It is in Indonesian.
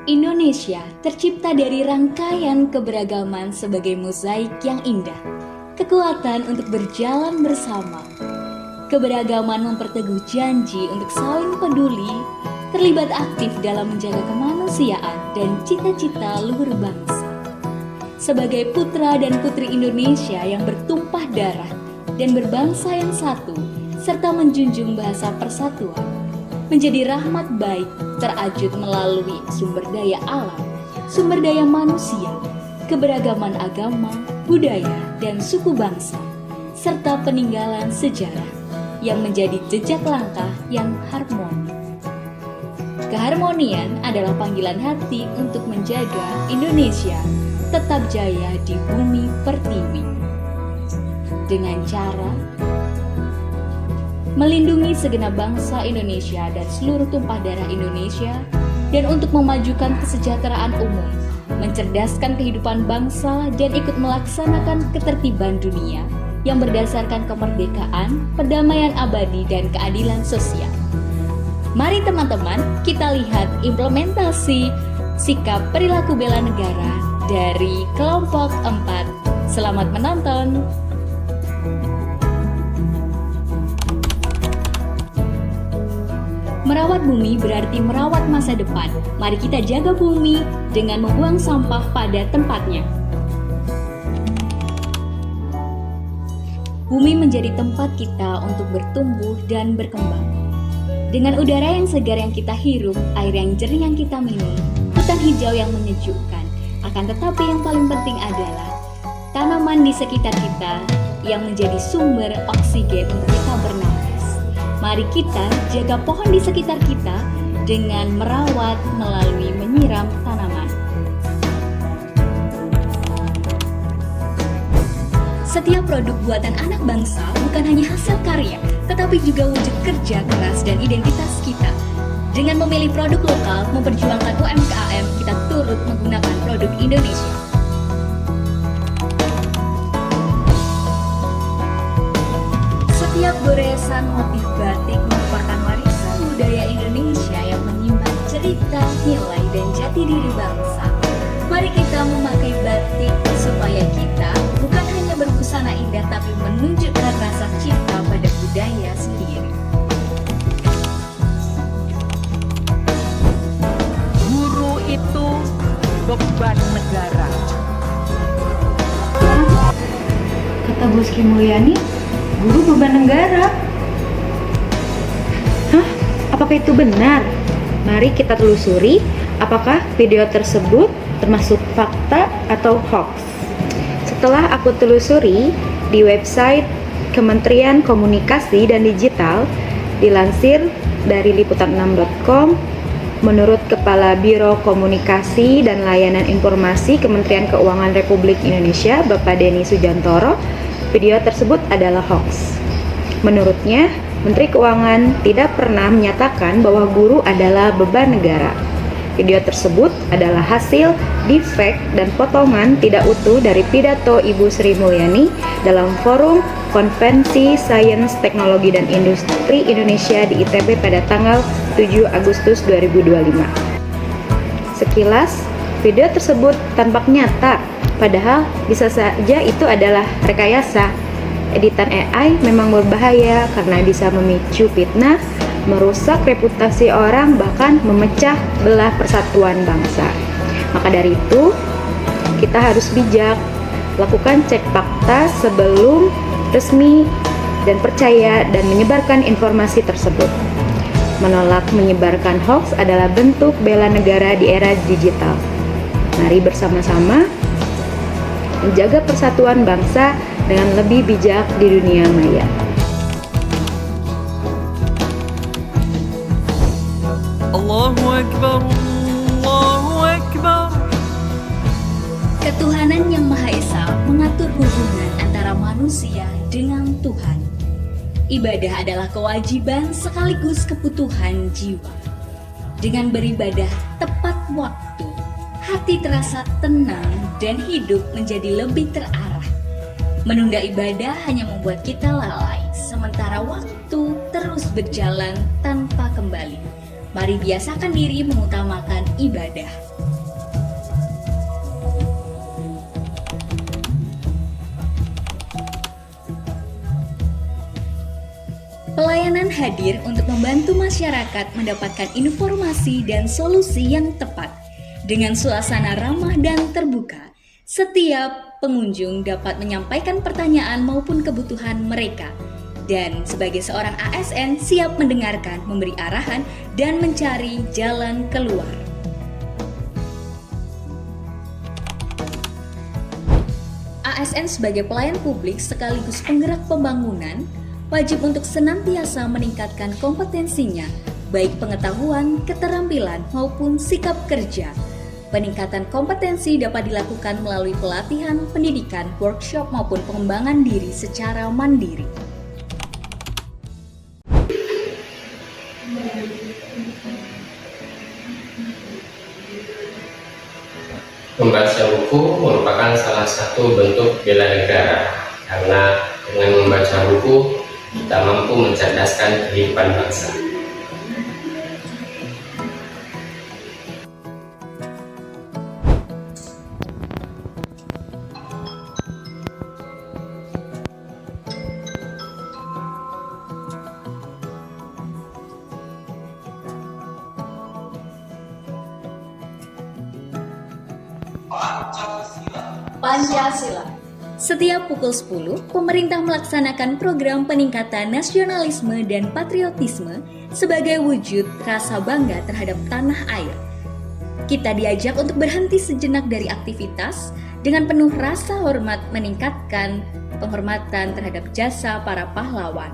Indonesia tercipta dari rangkaian keberagaman sebagai mozaik yang indah, kekuatan untuk berjalan bersama. Keberagaman memperteguh janji untuk saling peduli, terlibat aktif dalam menjaga kemanusiaan dan cita-cita luhur bangsa. Sebagai putra dan putri Indonesia yang bertumpah darah dan berbangsa yang satu, serta menjunjung bahasa persatuan, menjadi rahmat baik terajut melalui sumber daya alam, sumber daya manusia, keberagaman agama, budaya, dan suku bangsa, serta peninggalan sejarah yang menjadi jejak langkah yang harmoni. Keharmonian adalah panggilan hati untuk menjaga Indonesia tetap jaya di bumi pertiwi. Dengan cara melindungi segenap bangsa Indonesia dan seluruh tumpah darah Indonesia, dan untuk memajukan kesejahteraan umum, mencerdaskan kehidupan bangsa, dan ikut melaksanakan ketertiban dunia yang berdasarkan kemerdekaan, perdamaian abadi, dan keadilan sosial. Mari teman-teman, kita lihat implementasi sikap perilaku bela negara dari kelompok 4. Selamat menonton! Merawat bumi berarti merawat masa depan. Mari kita jaga bumi dengan membuang sampah pada tempatnya. Bumi menjadi tempat kita untuk bertumbuh dan berkembang. Dengan udara yang segar yang kita hirup, air yang jernih yang kita minum, hutan hijau yang menyejukkan. Akan tetapi yang paling penting adalah tanaman di sekitar kita yang menjadi sumber oksigen untuk kita bernafas. Mari kita jaga pohon di sekitar kita dengan merawat melalui menyiram tanaman. Setiap produk buatan anak bangsa bukan hanya hasil karya, tetapi juga wujud kerja keras dan identitas kita. Dengan memilih produk lokal, memperjuangkan UMKM, kita turut menggunakan produk Indonesia. Setiap goresan motif batik merupakan warisan budaya Indonesia yang menyimpan cerita, nilai, dan jati diri bangsa. Mari kita memakai batik supaya kita bukan hanya berbusana indah, tapi menunjukkan rasa cinta pada budaya sendiri. Guru itu beban negara. Kata Bu Sri Mulyani, guru beban negara. Hah? Apakah itu benar? Mari kita telusuri apakah video tersebut termasuk fakta atau hoax. Setelah aku telusuri di website Kementerian Komunikasi dan Digital, dilansir dari liputan6.com, menurut Kepala Biro Komunikasi dan Layanan Informasi Kementerian Keuangan Republik Indonesia, Bapak Denny Sujantoro, video tersebut adalah hoax. Menurutnya, Menteri Keuangan tidak pernah menyatakan bahwa guru adalah beban negara. Video tersebut adalah hasil defect dan potongan tidak utuh dari pidato Ibu Sri Mulyani dalam Forum Konvensi Sains, Teknologi, dan Industri Indonesia di ITB pada tanggal 7 Agustus 2025. Sekilas, video tersebut tampak nyata, padahal bisa saja itu adalah rekayasa. Editan AI memang berbahaya karena bisa memicu fitnah, merusak reputasi orang, bahkan memecah belah persatuan bangsa. Maka dari itu, kita harus bijak, lakukan cek fakta sebelum resmi dan percaya dan menyebarkan informasi tersebut. Menolak menyebarkan hoax adalah bentuk bela negara di era digital. Mari bersama-sama menjaga persatuan bangsa dengan lebih bijak di dunia maya. Allahu Akbar, Allahu Akbar. Ketuhanan yang Maha Esa mengatur hubungan antara manusia dengan Tuhan. Ibadah adalah kewajiban sekaligus kebutuhan jiwa. Dengan beribadah tepat waktu, hati terasa tenang dan hidup menjadi lebih terarah. Menunda ibadah hanya membuat kita lalai, sementara waktu terus berjalan tanpa kembali. Mari biasakan diri mengutamakan ibadah. Pelayanan hadir untuk membantu masyarakat mendapatkan informasi dan solusi yang tepat. Dengan suasana ramah dan terbuka, setiap pengunjung dapat menyampaikan pertanyaan maupun kebutuhan mereka. Dan sebagai seorang ASN siap mendengarkan, memberi arahan, dan mencari jalan keluar. ASN sebagai pelayan publik sekaligus penggerak pembangunan, wajib untuk senantiasa meningkatkan kompetensinya, baik pengetahuan, keterampilan, maupun sikap kerja. Peningkatan kompetensi dapat dilakukan melalui pelatihan, pendidikan, workshop, maupun pengembangan diri secara mandiri. Membaca buku merupakan salah satu bentuk bela negara, karena dengan membaca buku kita mampu mencerdaskan kehidupan bangsa. Pancasila. Setiap pukul 10, pemerintah melaksanakan program peningkatan nasionalisme dan patriotisme sebagai wujud rasa bangga terhadap tanah air. Kita diajak untuk berhenti sejenak dari aktivitas dengan penuh rasa hormat meningkatkan penghormatan terhadap jasa para pahlawan.